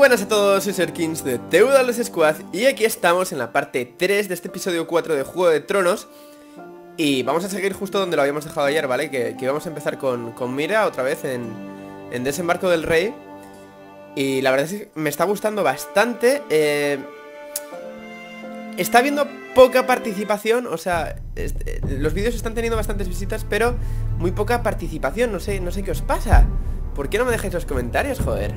Buenas a todos, soy Serkins de TWS Squad y aquí estamos en la parte 3 de este episodio 4 de Juego de Tronos. Y vamos a seguir justo donde lo habíamos dejado ayer, ¿vale? Que vamos a empezar con Mira otra vez en Desembarco del Rey. Y la verdad es que me está gustando bastante. Está habiendo poca participación, o sea, los vídeos están teniendo bastantes visitas, pero muy poca participación, no sé qué os pasa. ¿Por qué no me dejáis los comentarios, joder?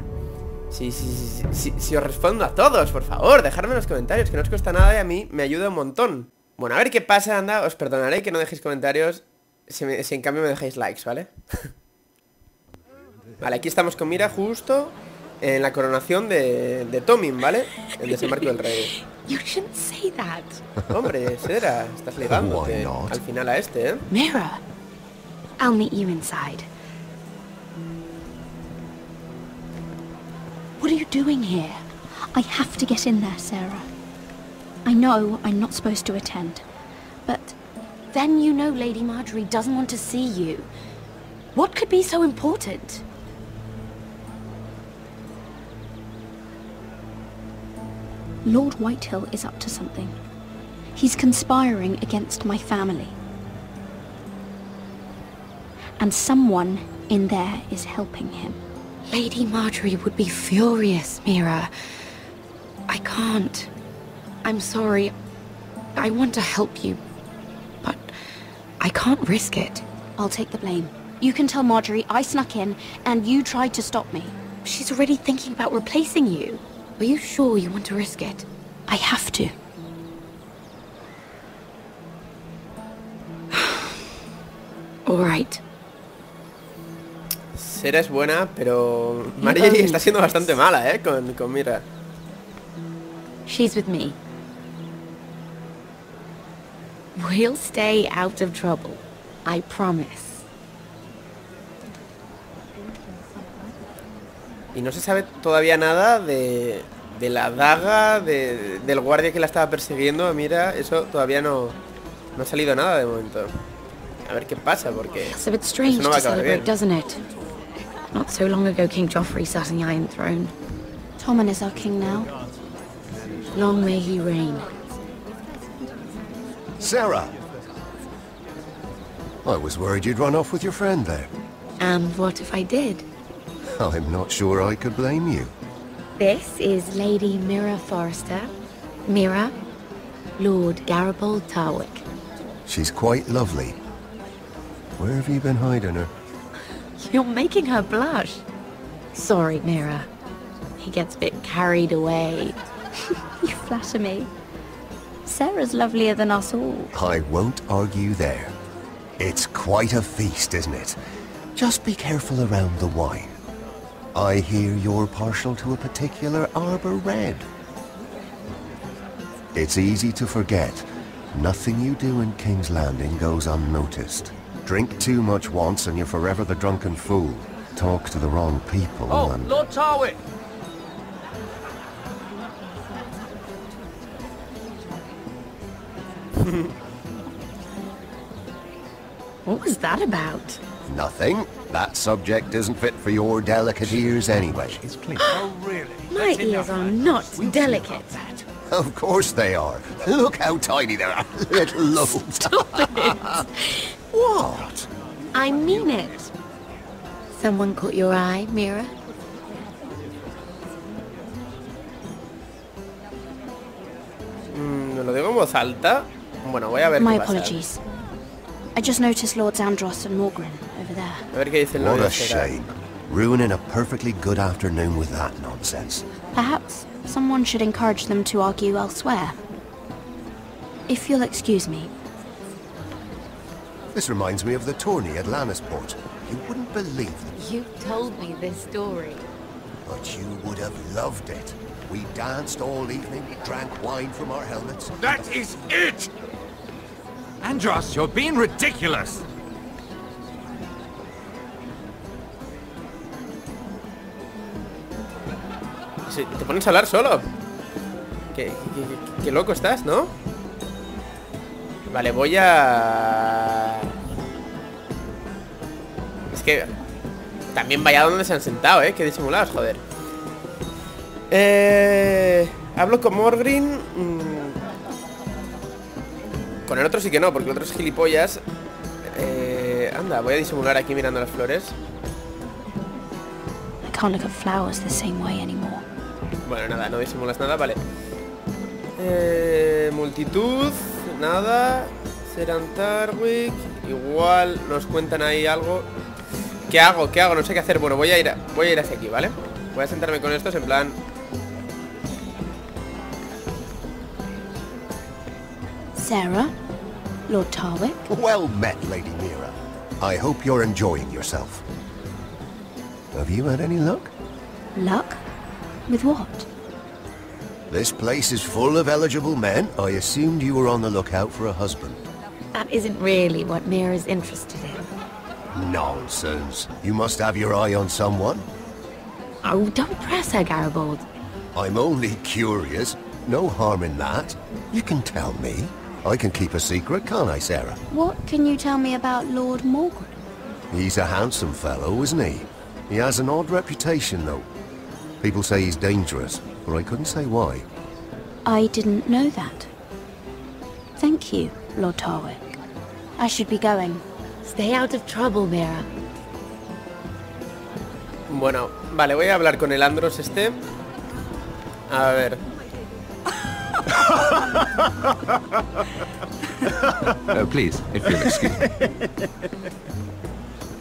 Si os respondo a todos, por favor, dejadme en los comentarios, que no os cuesta nada y a mí me ayuda un montón. Bueno, a ver qué pasa, anda, os perdonaré que no dejéis comentarios si en cambio me dejáis likes, ¿vale? Vale, aquí estamos con Mira justo en la coronación de Tommen, ¿vale? El desembarco del rey. Hombre, Sera, estás ligándote al final a este, ¿eh? Mira, I'll meet you inside. What are you doing here? I have to get in there, Sarah. I know I'm not supposed to attend, but then you know Lady Marjorie doesn't want to see you. What could be so important? Lord Whitehill is up to something. He's conspiring against my family. And someone in there is helping him. Lady Marjorie would be furious, Mira. I can't. I'm sorry. I want to help you, but I can't risk it. I'll take the blame. You can tell Marjorie I snuck in and you tried to stop me. She's already thinking about replacing you. Are you sure you want to risk it? I have to. All right. Sera es buena, pero Marjorie está siendo bastante mala, con Mira. She's with me. We'll stay out of trouble. I promise. Y no se sabe todavía nada de la daga del guardia que la estaba persiguiendo. Mira, eso todavía no ha salido nada de momento. A ver qué pasa, porque It's a bit strange eso no va a to acabar bien. celebrate, doesn't it? Not so long ago, King Joffrey sat on the Iron Throne. Tommen is our king now. Long may he reign. Sarah! I was worried you'd run off with your friend there. And what if I did? I'm not sure I could blame you. This is Lady Mira Forrester. Mira, Lord Garibald Tarwick. She's quite lovely. Where have you been hiding her? You're making her blush. Sorry, Mira. He gets a bit carried away. You flatter me. Sarah's lovelier than us all. I won't argue there. It's quite a feast, isn't it? Just be careful around the wine. I hear you're partial to a particular arbor red. It's easy to forget. Nothing you do in King's Landing goes unnoticed. Drink too much once and you're forever the drunken fool. Talk to the wrong people and... Lord Tarwick! What was that about? Nothing. That subject isn't fit for your delicate ears anyway. Oh, really? My ears are not delicate. Of course they are. Look how tiny they are. Little lobes. Stop it. What? I mean it. Someone caught your eye, Mira? ¿Lo digo en voz alta? Bueno, voy a ver My qué pasa. apologies. I just noticed Lords Andros and Morgren over there. A ver qué dice el What novio a de Sera. shame. Ruining a perfectly good afternoon with that nonsense. Perhaps someone should encourage them to argue elsewhere. If you'll excuse me. This reminds me of the tourney at Lannisport. You wouldn't believe it, You told me this story. but you would have loved it. We danced all evening, drank wine from our helmets. That is it! Andros, you're being ridiculous! Te pones a hablar solo. Qué loco estás, ¿no? Vale, voy a... Es que... También vaya donde se han sentado, qué disimulados, joder. Hablo con Morgreen. Con el otro sí que no, porque el otro es gilipollas. Anda, voy a disimular aquí mirando las flores. I can't look at flowers the same way anymore. Bueno, nada, no disimulas nada, vale. Multitud, nada. Seran Tarwick. Igual nos cuentan ahí algo. ¿Qué hago? ¿Qué hago? No sé qué hacer. Bueno, voy a ir hacia aquí, ¿vale? Voy a sentarme con estos en plan... Sarah? Lord Tarwick? Well met, Lady Mira. I hope you're enjoying yourself. Have you had any luck? Luck? With what? This place is full of eligible men. I assumed you were on the lookout for a husband. That isn't really what Mira's interested in. Nonsense. You must have your eye on someone. Oh, don't press her, Garibaldi. I'm only curious. No harm in that. You can tell me. I can keep a secret, can't I, Sarah? What can you tell me about Lord Morgan? He's a handsome fellow, isn't he? He has an odd reputation, though. People say he's dangerous, but I couldn't say why. I didn't know that. Thank you, Lord Tarwick. I should be going. Stay out of trouble, Mira. Bueno, vale, voy a hablar con el Andros este. A ver. Please, if you'll excuse me.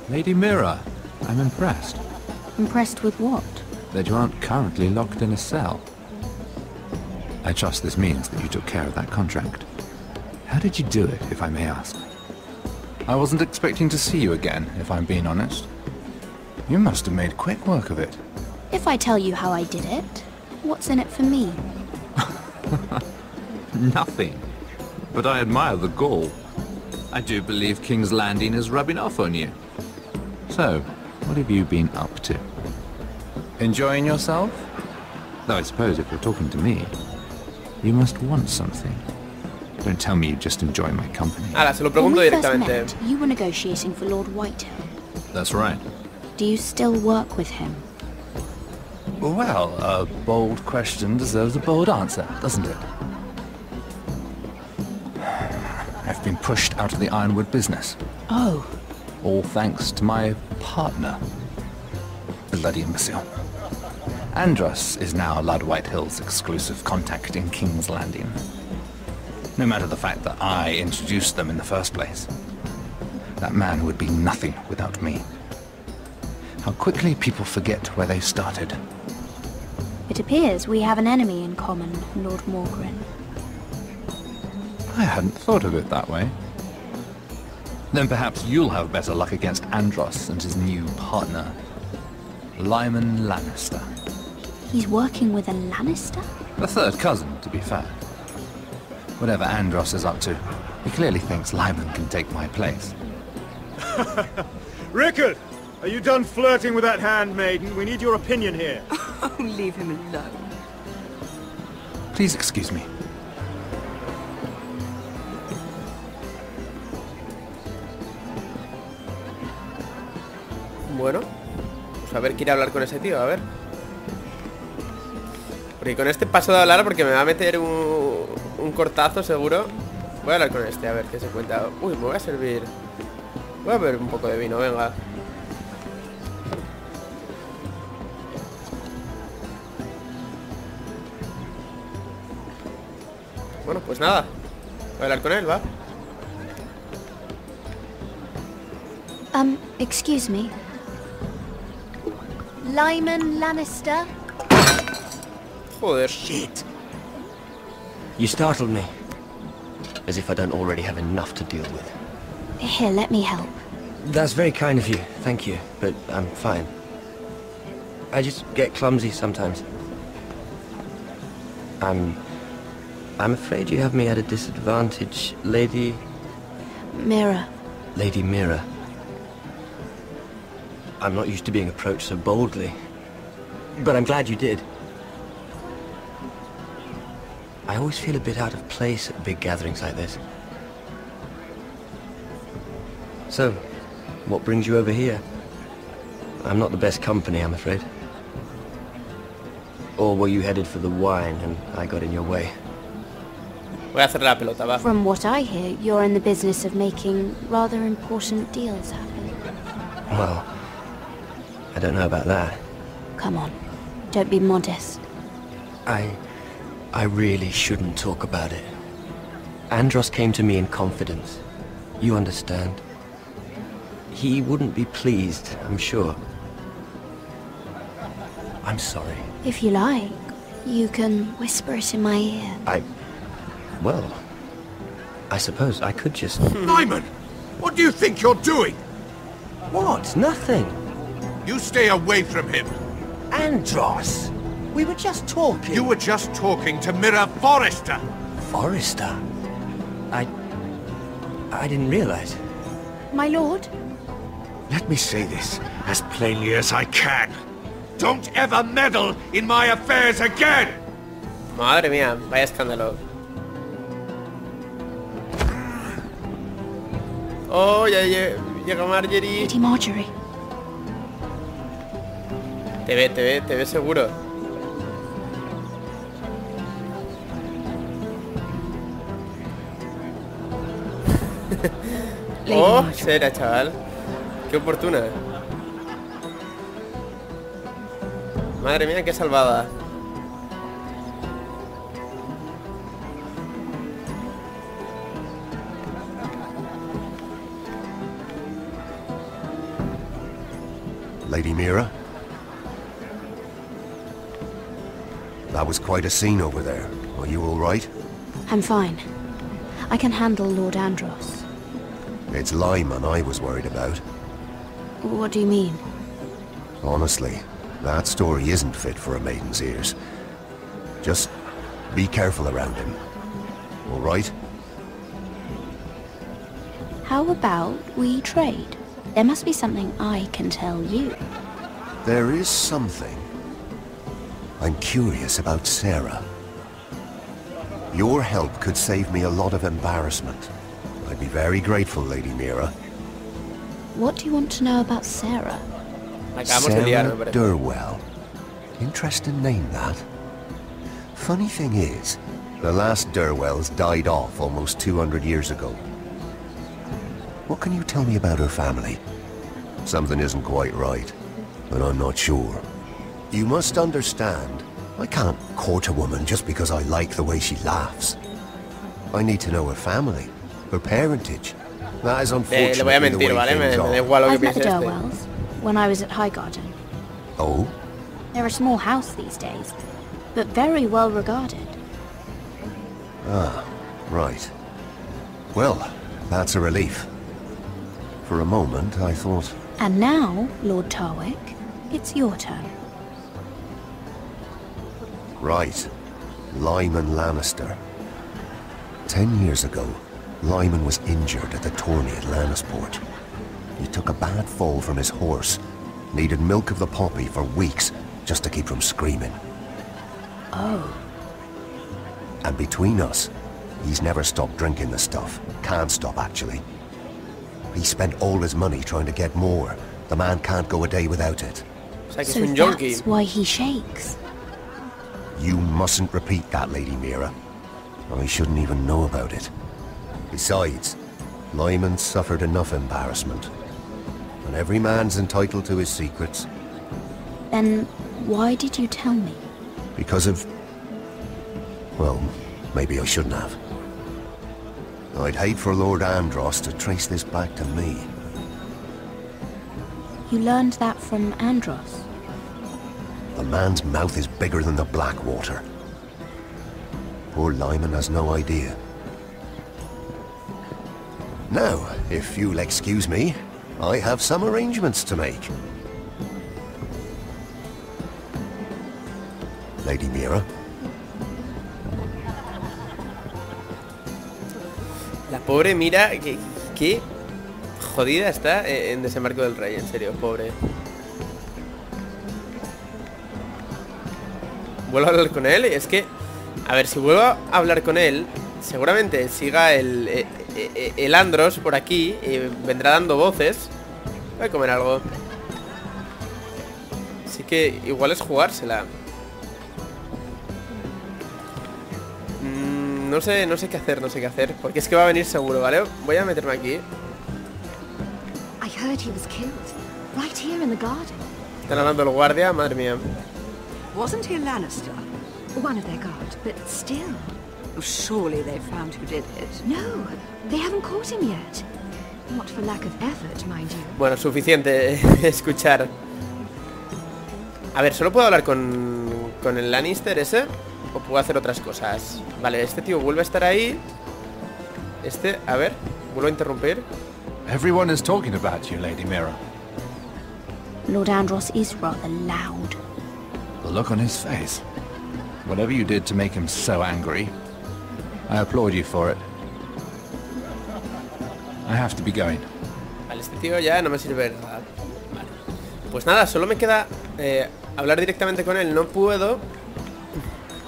Lady Mira, I'm impressed Impressed with what? that you aren't currently locked in a cell. I trust this means that you took care of that contract. How did you do it, if I may ask? I wasn't expecting to see you again, if I'm being honest. You must have made quick work of it. If I tell you how I did it, what's in it for me? Nothing. But I admire the gall. I do believe King's Landing is rubbing off on you. So, what have you been up to? Enjoying yourself? Though I suppose if you're talking to me, you must want something. Don't tell me you just enjoy my company. Ahora, se lo When pregunto we first directamente. met, you were negotiating for Lord Whitehill. That's right. Do you still work with him? Well, a bold question deserves a bold answer, doesn't it? I've been pushed out of the ironwood business. Oh. All thanks to my partner. Bloody imbecile. Andros is now Lord Whitehill's exclusive contact in King's Landing. No matter the fact that I introduced them in the first place. That man would be nothing without me. How quickly people forget where they started. It appears we have an enemy in common, Lord Morgan. I hadn't thought of it that way. Then perhaps you'll have better luck against Andros and his new partner, Lyman Lannister. He's working with a Lannister? A third cousin, to be fair. Whatever Andros is up to, he clearly thinks Lyman can take my place. Rickard! Are you done flirting with that handmaiden? We need your opinion here. Oh, leave him alone. Please excuse me. Bueno, pues a ver, quiere hablar con ese tío, a ver. Porque con este paso de hablar porque me va a meter un cortazo seguro. Voy a hablar con este, a ver qué se cuenta. Uy, me voy a servir. Voy a beber un poco de vino, venga. Bueno, pues nada. Voy a hablar con él, va. Excuse me. Lyman Lannister? Joder. Shit. You startled me. As if I don't already have enough to deal with. Here, let me help. That's very kind of you, thank you, but I'm fine. I just get clumsy sometimes. I'm afraid you have me at a disadvantage, Lady... Mira. Lady Mira. I'm not used to being approached so boldly, but I'm glad you did. I always feel a bit out of place at big gatherings like this. So, what brings you over here? I'm not the best company, I'm afraid. Or were you headed for the wine and I got in your way? Voy a hacer la pelota, va. From what I hear, you're in the business of making rather important deals happen. Well, I don't know about that. Come on, don't be modest. I really shouldn't talk about it. Andros came to me in confidence. You understand? He wouldn't be pleased, I'm sure. I'm sorry. If you like, you can whisper it in my ear. Well, I suppose I could just... Lyman! What do you think you're doing? What? Nothing. You stay away from him. Andros! We were just talking. You were just talking to Mirror Forrester. Forrester? I didn't realize. My lord? Let me say this as plainly as I can. Don't ever meddle in my affairs again! Madre mía, vaya escándalo. Oh, ya llega Marjorie. Lady Marjorie. Te ve seguro. Oh, será, chaval. Qué oportuna. Madre mía, qué salvada. Lady Mira? That was quite a scene over there. Are you all right? I'm fine. I can handle Lord Andros. It's Lyman I was worried about. What do you mean? Honestly, that story isn't fit for a maiden's ears. Just be careful around him. All right? How about we trade? There must be something I can tell you. There is something. I'm curious about Sarah. Your help could save me a lot of embarrassment. I'd be very grateful, Lady Mira. What do you want to know about Sarah? Sarah Durwell. Interesting name, that. Funny thing is, the last Durwells died off almost 200 years ago. What can you tell me about her family? Something isn't quite right, but I'm not sure. You must understand, I can't court a woman just because I like the way she laughs. I need to know her family, her parentage. That is unfortunately le voy a mentir, ¿vale? Me da igual lo que I've met the piense Durwells when I was at Highgarden. Oh? They're a small house these days, but very well regarded. Ah, right. Well, that's a relief. For a moment, I thought... And now, Lord Tarwick, it's your turn. Right. Lyman Lannister. 10 years ago, Lyman was injured at the tourney at Lannisport. He took a bad fall from his horse. Needed milk of the poppy for weeks just to keep from screaming. Oh. And between us, he's never stopped drinking the stuff. Can't stop, actually. He spent all his money trying to get more. The man can't go a day without it. So that's why he shakes. You mustn't repeat that, Lady Mira. I shouldn't even know about it. Besides, Lyman suffered enough embarrassment. And every man's entitled to his secrets. Then why did you tell me? Because of... Well, maybe I shouldn't have. I'd hate for Lord Andros to trace this back to me. You learned that from Andros? The man's mouth is bigger than the Blackwater. Poor Lyman has no idea. Now, if you'll excuse me, I have some arrangements to make. Lady Mira? La pobre Mira, qué jodida está en Desembarco del Rey, en serio, pobre. Vuelvo a hablar con él, es que... A ver, si vuelvo a hablar con él, seguramente siga el Andros por aquí y vendrá dando voces. Voy a comer algo. Así que igual es jugársela. No sé qué hacer, porque es que va a venir seguro, ¿vale? Voy a meterme aquí. I heard he was killed, right here in the garden. Están hablando el guardia, madre mía. Wasn't he a Lannister? One of their guard, but still. Surely they found who did it. No, they haven't caught him yet. Not for lack of effort, mind you. Bueno, suficiente escuchar. A ver, ¿solo puedo hablar con el Lannister ese? ¿O puedo hacer otras cosas? Vale, este tío vuelve a estar ahí. A ver, vuelvo a interrumpir. Everyone is talking about you, Lady Mira. Lord Andros is rather loud. The look on his face. Whatever you did to make him so angry, I applaud you for it. I have to be going. Vale, este tío ya no me sirve nada. Vale. Pues nada, solo me queda hablar directamente con él. No puedo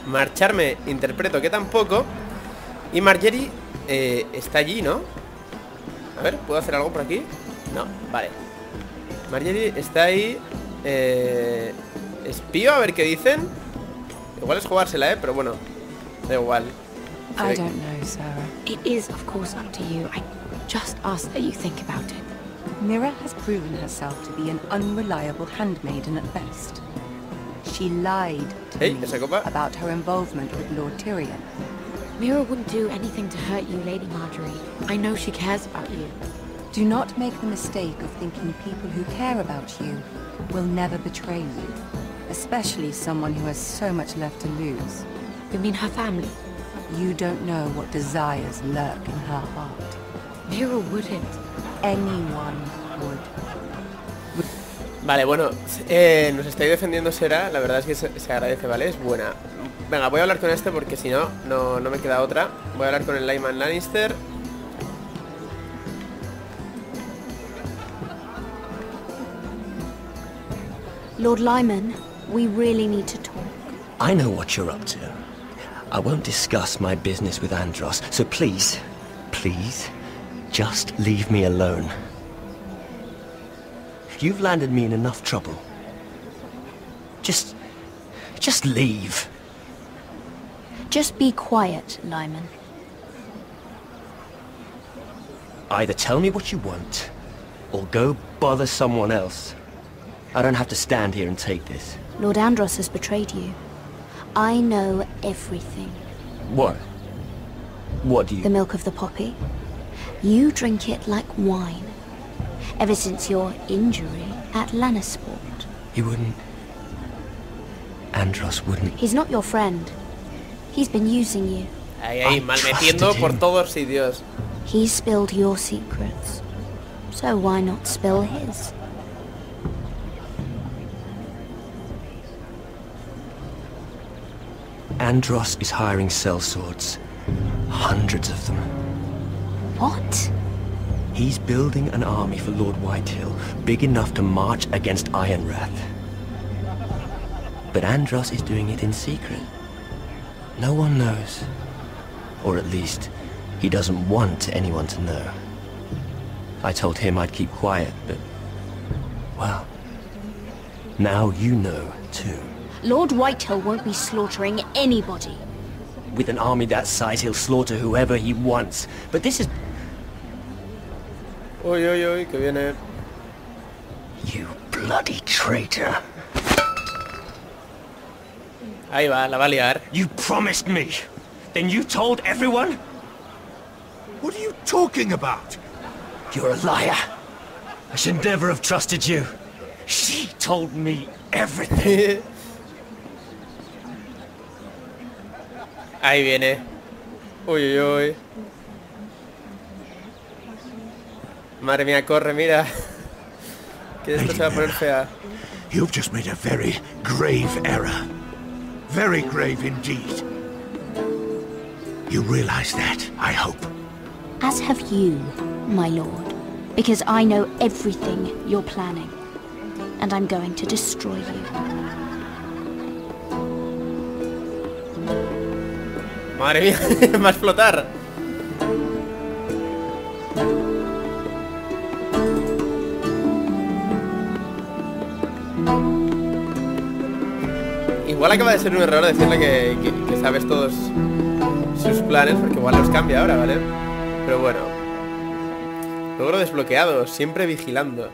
marcharme, interpreto que tampoco. Y Marjorie está allí, ¿no? A ver, ¿puedo hacer algo por aquí? No, vale. Marjorie está ahí. Espío a ver qué dicen. Igual es jugársela, pero bueno, da igual. I don't know, Sarah. It is, of course, up to you. I just ask that you think about it. Mira has proven herself to be an unreliable handmaiden at best. She lied to me about her involvement with Lord Tyrion. Mira wouldn't do anything to hurt you, Lady Marjorie. I know she cares about you. Do not make the mistake of thinking people who care about you will never betray you. Especially someone who has so much left to lose. You mean her family? You don't know what desires lurk in her heart. Mira wouldn't. Anyone would. Vale, bueno, nos estáis defendiendo, Sera. La verdad es que se agradece, ¿vale? Es buena. Venga, voy a hablar con este porque si no, no me queda otra. Voy a hablar con el Lyman Lannister. Lord Lyman, we really need to talk. I know what you're up to. I won't discuss my business with Andros, so please, just leave me alone. You've landed me in enough trouble. Just leave. Just be quiet, Lyman. Either tell me what you want, or go bother someone else. I don't have to stand here and take this. Lord Andros has betrayed you. I know everything. What? What do you... The milk of the poppy. You drink it like wine. Ever since your injury at Lannisport. He wouldn't... Andros wouldn't... He's not your friend. He's been using you. Ahí, malmetiendo por todos sitios. He spilled your secrets. So why not spill his? Andros is hiring sellswords. Hundreds of them. What? He's building an army for Lord Whitehill, big enough to march against Ironrath. But Andros is doing it in secret. No one knows. Or at least, he doesn't want anyone to know. I told him I'd keep quiet, but... well... now you know, too. Lord Whitehill won't be slaughtering anybody. With an army that size, he'll slaughter whoever he wants. But this is... Uy, uy, uy, que viene. You bloody traitor. Ahí va, la va a liar. You promised me. Then you told everyone? What are you talking about? You're a liar. I should never have trusted you. She told me everything. Ahí viene. Uy, uy, uy. Madre mía, corre, mira. Que esto se va a poner fea. You've just made a very grave error. Very grave indeed. You realize that, I hope. As have you, my lord. Because I know everything you're planning. And I'm going to destroy you. Madre mía, va a explotar. Igual acaba de ser un error decirle que sabes todos sus planes, porque igual los cambia ahora, ¿vale? Pero bueno. Logro desbloqueado, siempre vigilando.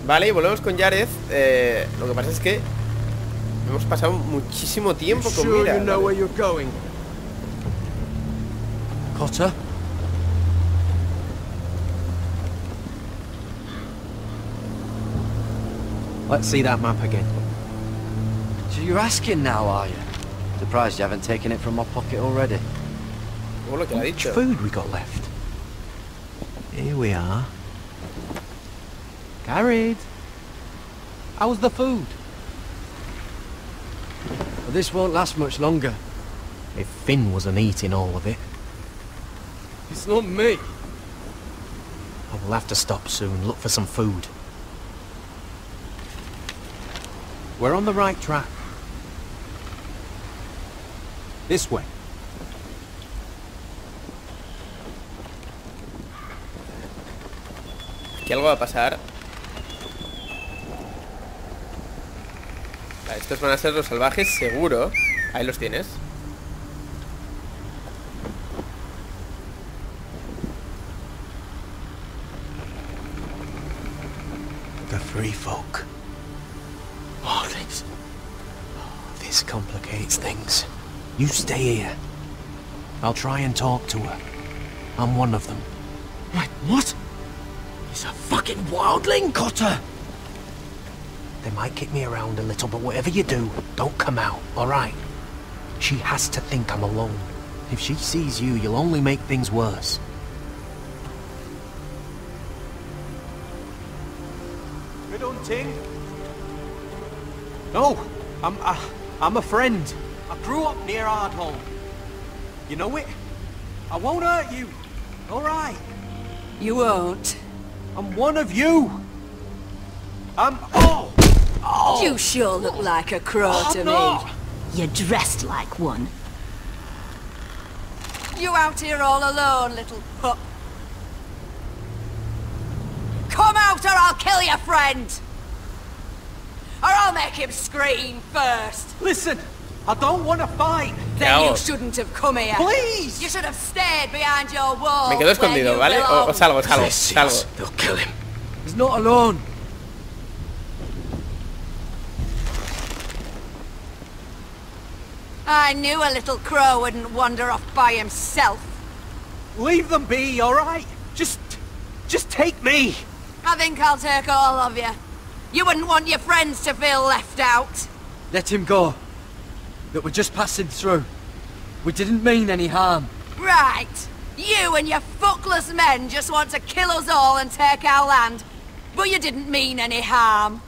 Vale, y volvemos con Jareth. Lo que pasa es que hemos pasado muchísimo tiempo con Mira. Cotter? Let's see that map again. So you're asking now, are you? Surprised you haven't taken it from my pocket already. Oh, lo que le ha dicho. Much food we got left. Here we are. Carried. How's the food? Well, this won't last much longer. If Finn wasn't eating all of it. It's not me. I will have to stop soon, look for some food. We're on the right track. This way. Aquí algo va a pasar. Vale, estos van a ser los salvajes, seguro. Ahí los tienes. The free folk. Oh, this complicates things. You stay here. I'll try and talk to her. I'm one of them. Wait, what? He's a fucking wildling, Cotter! They might kick me around a little, but whatever you do, don't come out, alright? She has to think I'm alone. If she sees you, you'll only make things worse. Good hunting. No, I'm a friend. I grew up near Ardhall. You know it? I won't hurt you. All right. You won't. I'm one of you. I'm... Oh! Oh! You sure look like a crow to me. You're dressed like one. You out here all alone, little pup? Come out or I'll kill your friend! Or I'll make him scream first. Listen, I don't want to fight. Then you shouldn't have come here. Please! You should have stayed behind your wall. Me quedo escondido, ¿vale? O salgo. They'll kill him. He's not alone. I knew a little crow wouldn't wander off by himself. Leave them be, all right? Just take me. I think I'll take all of you. You wouldn't want your friends to feel left out. Let him go. That we're just passing through. We didn't mean any harm. Right. You and your fuckless men just want to kill us all and take our land. But you didn't mean any harm.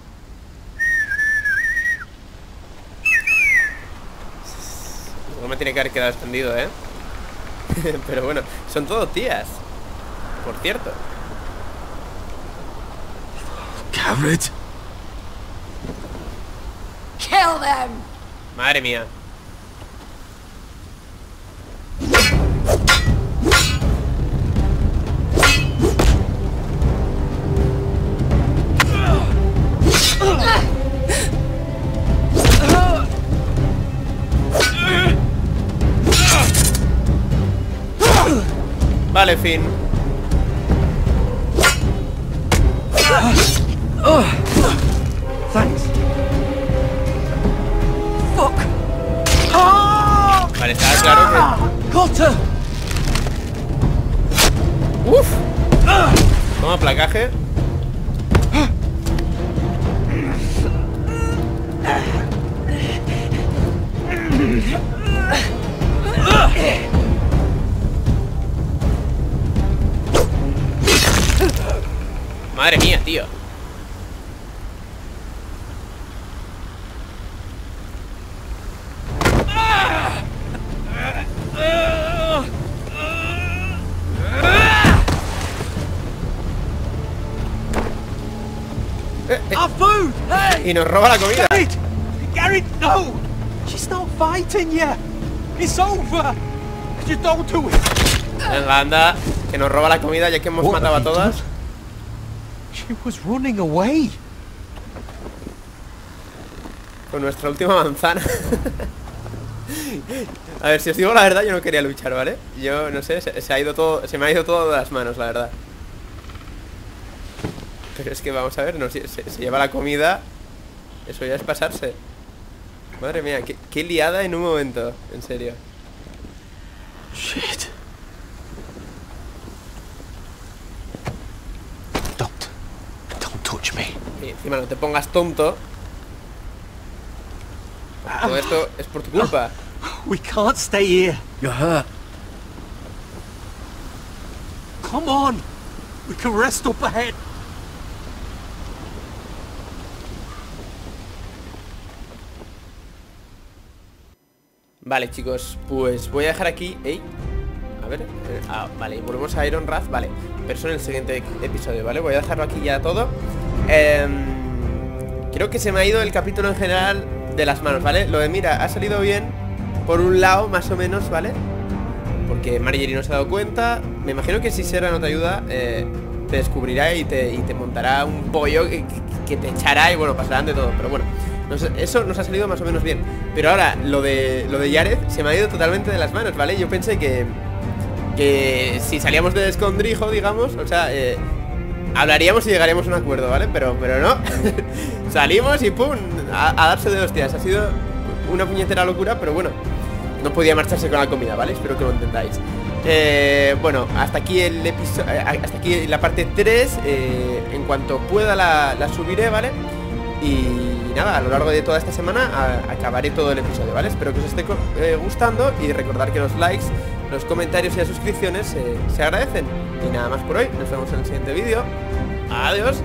No me tiene que haber quedado escondido, ¿eh? Pero bueno, son todo tías. Por cierto. Garrett. Kill them. Madre mía. Vale, Finn. Thanks. Fuck. Vale, está claro que... Cotter. Uf. Toma placaje. Madre mía, tío. Our food! Hey! Y nos roba la comida. Garrett, no! She's not fighting you. It's over. Just don't do it. Venga, anda, que nos roba la comida ya que hemos matado a todas. She was running away. Con nuestra última manzana. A ver, si os digo la verdad, yo no quería luchar, ¿vale? Yo, no sé, se me ha ido todo de las manos, la verdad. Pero es que vamos a ver, no, se lleva la comida. Eso ya es pasarse. Madre mía, qué liada en un momento. En serio. Shit. Don't touch me. Y encima no te pongas tonto. Todo esto es por tu culpa. We can't stay here. You're hurt. Come on. We can rest up ahead. Vale, chicos, pues voy a dejar aquí. ¡Ey! A ver, vale, y volvemos a Iron Wrath, vale. Pero eso en el siguiente episodio, ¿vale? Voy a dejarlo aquí ya todo. Creo que se me ha ido el capítulo en general de las manos, ¿vale? Lo de mira, ha salido bien por un lado, más o menos, ¿vale? Porque Marjorie no se ha dado cuenta. Me imagino que si Sarah no te ayuda, te descubrirá y te montará un pollo que te echará y bueno, pasarán de todo. Pero bueno, eso nos ha salido más o menos bien. Pero ahora, lo de Jared se me ha ido totalmente de las manos, ¿vale? Yo pensé que si salíamos de escondrijo, digamos, o sea, hablaríamos y llegaríamos a un acuerdo, ¿vale? Pero no. Salimos y pum, a darse de hostias. Ha sido una puñetera locura, pero bueno, no podía marcharse con la comida, ¿vale? Espero que lo entendáis. Bueno, hasta aquí el episodio, hasta aquí la parte 3. En cuanto pueda la subiré, ¿vale? Y nada, a lo largo de toda esta semana acabaré todo el episodio, ¿vale? Espero que os esté gustando y recordar que los likes, los comentarios y las suscripciones se agradecen. Y nada más por hoy, nos vemos en el siguiente vídeo. Adiós.